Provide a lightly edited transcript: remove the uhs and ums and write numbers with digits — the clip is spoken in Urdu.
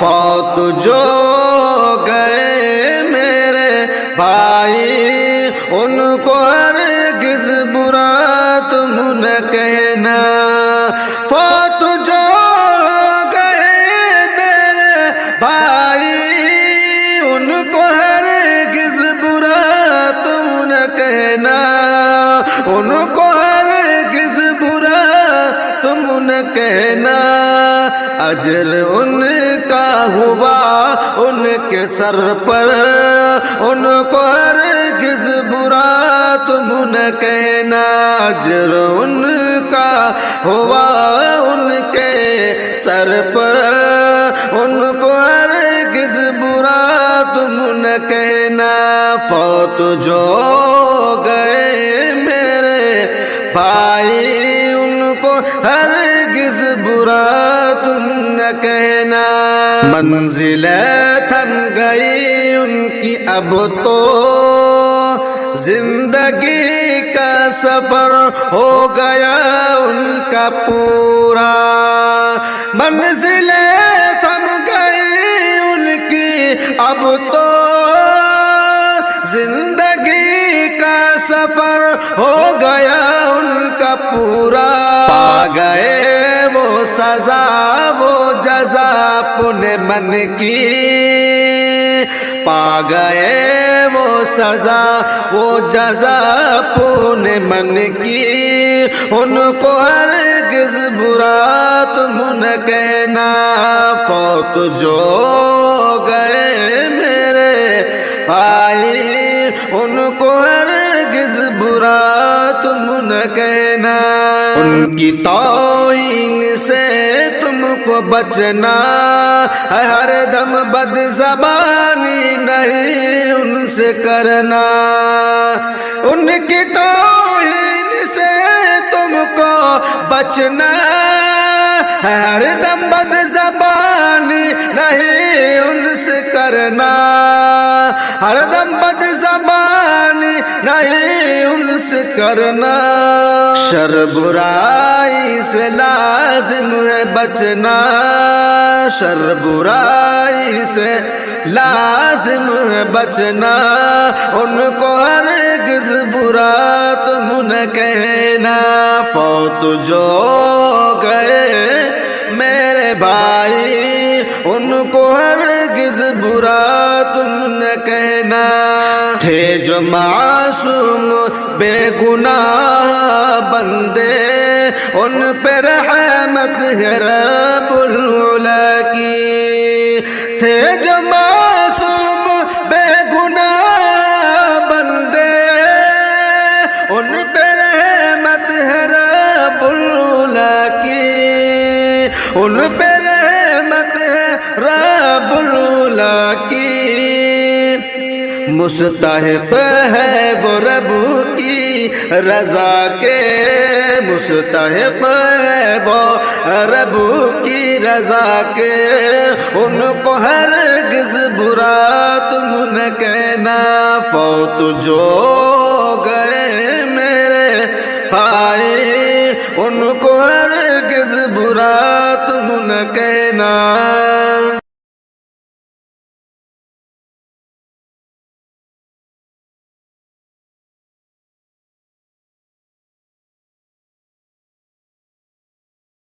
فوت جو گئے میرے بھائی ان کو ہرگز برا تم نہ کہنا، فوت جو گئے میرے بھائی ان کو ہرگز برا تم نہ کہنا، ان کو ہرگز برا تم نہ کہنا، اجر ان کا ہوا ان کے سر پر، ان کو ہرگز برا تم نہ کہنا، اجر ان کا ہوا ان کے سر پر، ان کو ہرگز برا تم نہ کہنا، فوت جو گئے میرے بھائی ان کو ہرگز برا تم نہ کہنا، منزلیں تھم گئی ان کی اب تو زندگی کا سفر ہو گیا ان کا پورا، منزلیں تھم گئی ان کی اب تو زندگی کا سفر ہو گیا ان کا پورا، پا گئے وہ سزا وہ جزا اپنے من کی، پا گئے وہ سزا وہ جزا اپنے من کی، ان کو ہرگز برا تم نہ کہنا، فوت جو گئے میرے بھائی ان کو ہرگز برا تم نہ کہنا، ان کی توہین سے تم کو بچنا ہے، ہر دم بد زبانی نہیں ان سے کرنا، ان کی توہین سے تم کو بچنا ہے، ہر دم بد زبانی نہیں ان سے کرنا، ہر دم بد زبانی نہیں ان سے کرنا، شر برائی سے لازم ہے بچنا، شر برائی سے لازم ہے بچنا، ان کو ہرگز برا تم نہ کہنا، فوت جو گئے میرے بھائی ان کو ہرگز برا تم نہ کہنا، تھے جو معصوم بے گناہ بندے ان پہ رحمت ہے رب العلا کی، تھے جو معصوم بے گناہ بندے ان پہ رحمت ہے رب العلا کی، ان پہ رحمت ہے رب العلا کی، مستحق ہے وہ رب کی رضا کے، مستحق ہے وہ رب کی رضا کے، ان کو ہرگز برا تم نہ کہنا، فوت جو گئے میرے بھائی ان کو ہرگز برا تم نہ کہنا۔